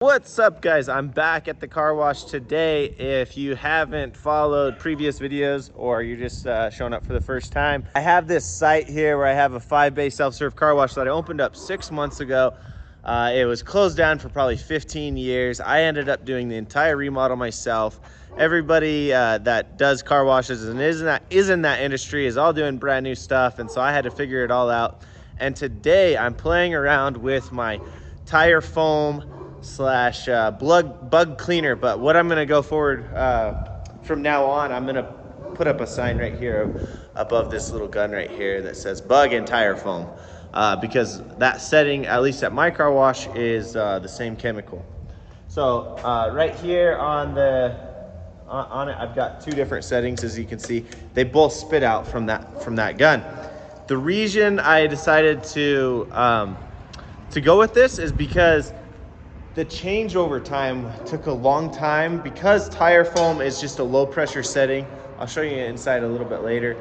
What's up, guys? I'm back at the car wash today. If you haven't followed previous videos or you're just showing up for the first time, I have this site here where I have a 5-bay self-serve car wash that I opened up 6 months ago. It was closed down for probably 15 years. I ended up doing the entire remodel myself. Everybody that does car washes and is in that industry is all doing brand new stuff, and so I had to figure it all out. And today I'm playing around with my tire foam slash bug cleaner. But what I'm gonna go forward from now on, I'm gonna put up a sign right here above this little gun right here that says bug and tire foam, because that setting, at least at my car wash, is the same chemical. So right here on it, I've got 2 different settings. As you can see, they both spit out from that gun. The reason I decided to go with this is because the changeover time took a long time. Because tire foam is just a low pressure setting, I'll show you inside a little bit later.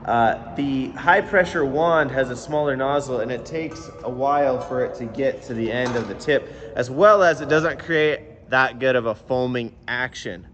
The high pressure wand has a smaller nozzle, and it takes a while for it to get to the end of the tip, as well as it doesn't create that good of a foaming action.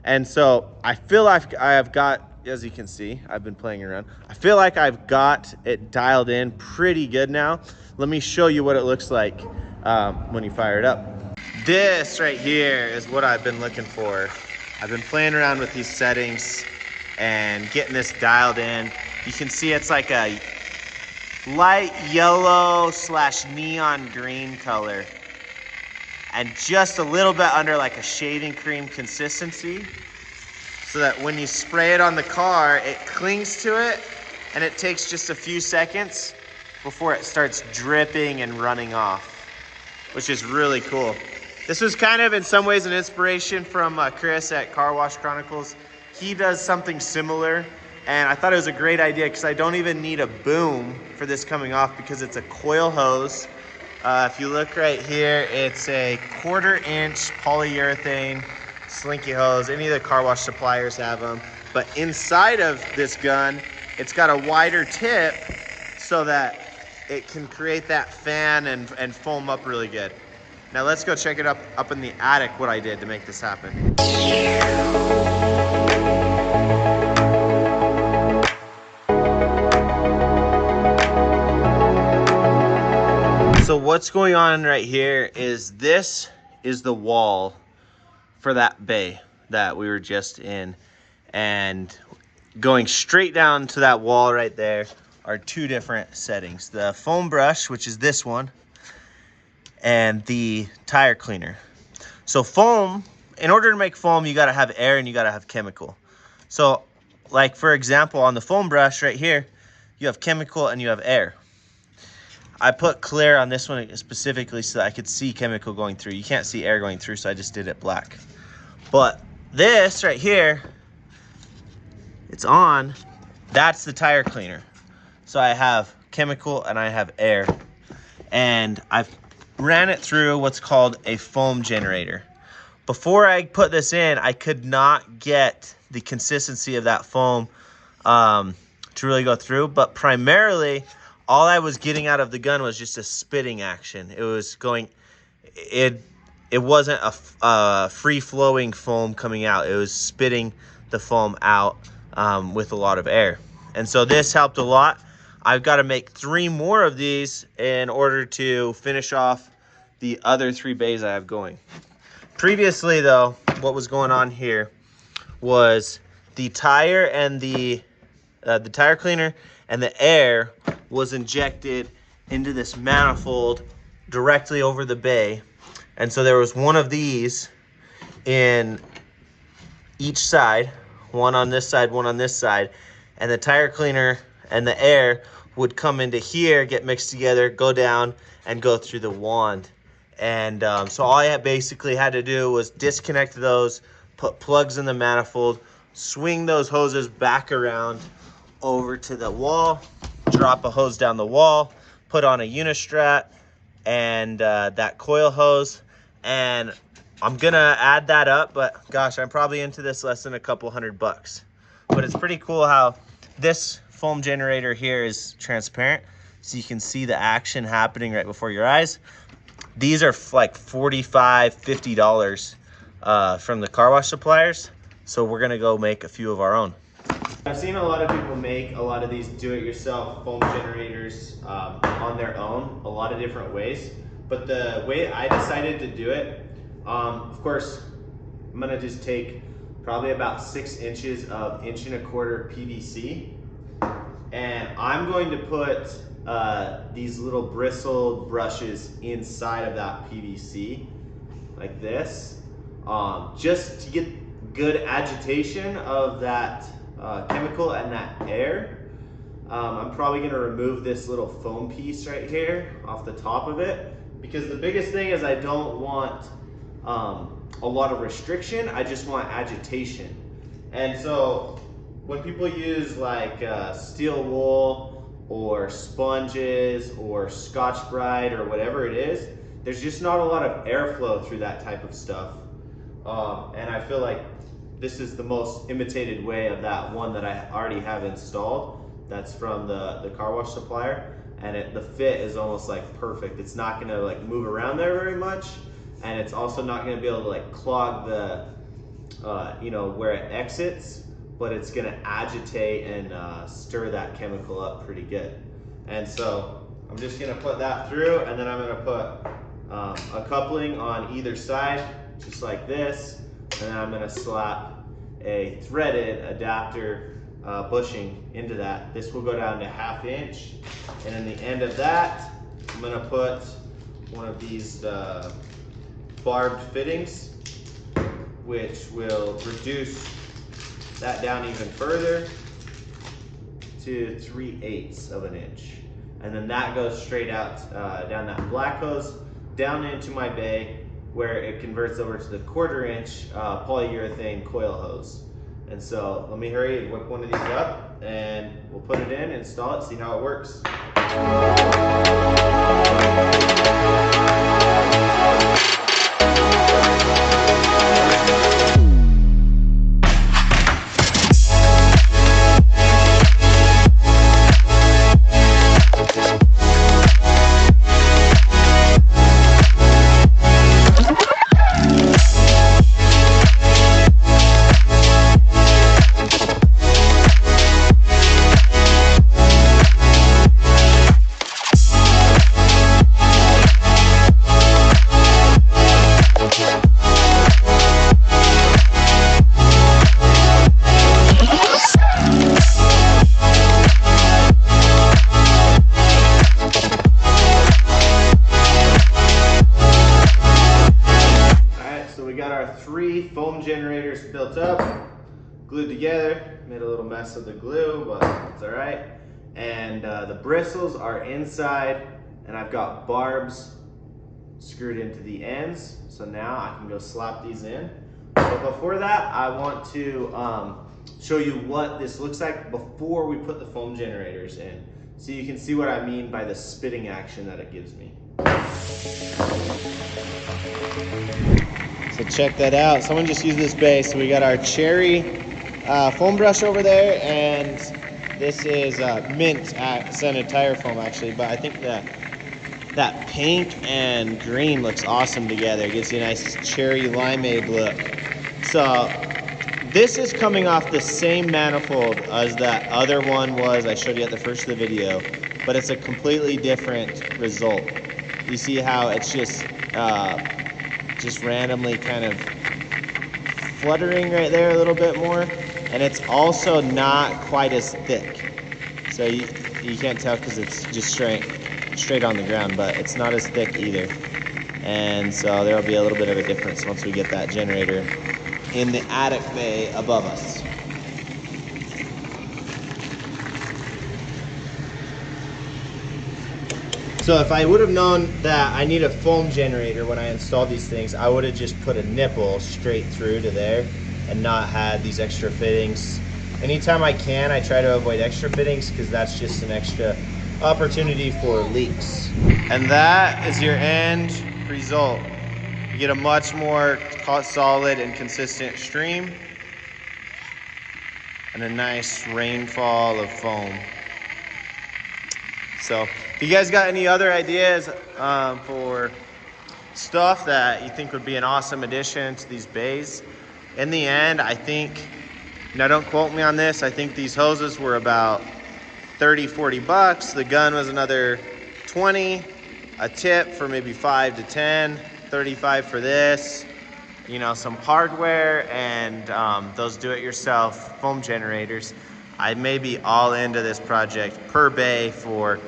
And so I feel like I have got, as you can see, I've been playing around. I feel like I've got it dialed in pretty good now. Let me show you what it looks like when you fire it up. This right here is what I've been looking for. I've been playing around with these settings and getting this dialed in. You can see it's like a light yellow slash neon green color, and just a little bit under like a shaving cream consistency, so that when you spray it on the car, it clings to it, and it takes just a few seconds before it starts dripping and running off, which is really cool. This was kind of in some ways an inspiration from Chris at Car Wash Chronicles. He does something similar, and I thought it was a great idea because I don't even need a boom for this coming off, because it's a coil hose. If you look right here, it's a 1/4-inch polyurethane slinky hose. Any of the car wash suppliers have them. But inside of this gun, it's got a wider tip so that it can create that fan and foam up really good. Now let's go check it up in the attic, what I did to make this happen. So what's going on right here is this is the wall for that bay that we were just in, and going straight down to that wall right there are 2 different settings: the foam brush, which is this one, and the tire cleaner. So foam, in order to make foam, you gotta have air and you gotta have chemical. So like, for example, on the foam brush right here, you have chemical and you have air. I put clear on this one specifically so that I could see chemical going through. You can't see air going through, so I just did it black. But this right here, it's on, that's the tire cleaner. So I have chemical and I have air, and I've ran it through what's called a foam generator. Before I put this in, I could not get the consistency of that foam to really go through, but primarily all I was getting out of the gun was just a spitting action. It was going, it wasn't a free-flowing foam coming out. It was spitting the foam out with a lot of air. And so this helped a lot. I've got to make 3 more of these in order to finish off the other 3 bays I have going. Previously though, what was going on here was the tire and the tire cleaner and the air was injected into this manifold directly over the bay. And so there was one of these in each side, one on this side, one on this side, and the tire cleaner and the air would come into here, get mixed together, go down, and go through the wand. And so all I basically had to do was disconnect those, put plugs in the manifold, swing those hoses back around over to the wall, drop a hose down the wall, put on a Unistrat and that coil hose, and I'm gonna add that up, but gosh, I'm probably into this less than a couple $100. But it's pretty cool how this foam generator here is transparent, so you can see the action happening right before your eyes. These are like $45, $50 from the car wash suppliers. So we're gonna go make a few of our own. I've seen a lot of people make a lot of these do-it-yourself foam generators on their own, a lot of different ways. But the way I decided to do it, of course, I'm gonna just take probably about 6 inches of 1¼ PVC, and I'm going to put these little bristled brushes inside of that PVC, like this, just to get good agitation of that chemical and that air. I'm probably gonna remove this little foam piece right here off the top of it, because the biggest thing is I don't want a lot of restriction, I just want agitation. And so when people use like steel wool or sponges or Scotch-Brite or whatever it is, there's just not a lot of airflow through that type of stuff. And I feel like this is the most imitated way of that one that I already have installed. That's from the car wash supplier, and the fit is almost like perfect. It's not gonna like move around there very much, and it's also not gonna be able to like clog the, you know, where it exits, but it's gonna agitate and stir that chemical up pretty good. And so I'm just gonna put that through, and then I'm gonna put a coupling on either side, just like this, and then I'm gonna slap a threaded adapter bushing into that. This will go down to 1/2 inch, and in the end of that, I'm gonna put one of these barbed fittings, which will reduce that down even further to 3/8 of an inch. And then that goes straight out down that black hose, down into my bay, where it converts over to the 1/4 inch polyurethane coil hose. And so let me hurry and whip one of these up, and we'll put it in, install it, see how it works. Foam generators built up, glued together, made a little mess of the glue, but it's all right. And the bristles are inside, and I've got barbs screwed into the ends. So now I can go slap these in. But before that, I want to show you what this looks like before we put the foam generators in, so you can see what I mean by the spitting action that it gives me. So check that out. Someone just used this base. So we got our cherry foam brush over there, and this is mint scented tire foam actually, but I think that pink and green looks awesome together. It gives you a nice cherry limeade look. So this is coming off the same manifold as that other one was I showed you at the first of the video, but it's a completely different result. You see how it's just randomly kind of fluttering right there a little bit more, and it's also not quite as thick. So you can't tell because it's just straight on the ground, but it's not as thick either. And so there'll be a little bit of a difference once we get that generator in the attic bay above us. So if I would have known that I need a foam generator when I installed these things, I would have just put a nipple straight through to there and not had these extra fittings. Anytime I can, I try to avoid extra fittings because that's just an extra opportunity for leaks. And that is your end result. You get a much more solid and consistent stream and a nice rainfall of foam. So if you guys got any other ideas for stuff that you think would be an awesome addition to these bays. In the end, I think, now don't quote me on this, I think these hoses were about 30, 40 bucks. The gun was another 20, a tip for maybe 5 to 10, 35 for this, you know, some hardware and those do-it-yourself foam generators. I may be all into this project per bay for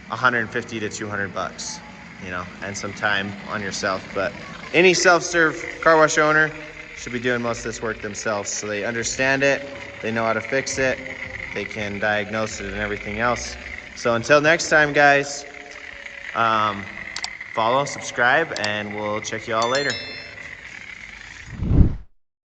150 to 200 bucks, you know, and some time on yourself. But any self-serve car wash owner should be doing most of this work themselves, so they understand it, they know how to fix it, they can diagnose it and everything else. So until next time, guys, follow, subscribe, and we'll check you all later.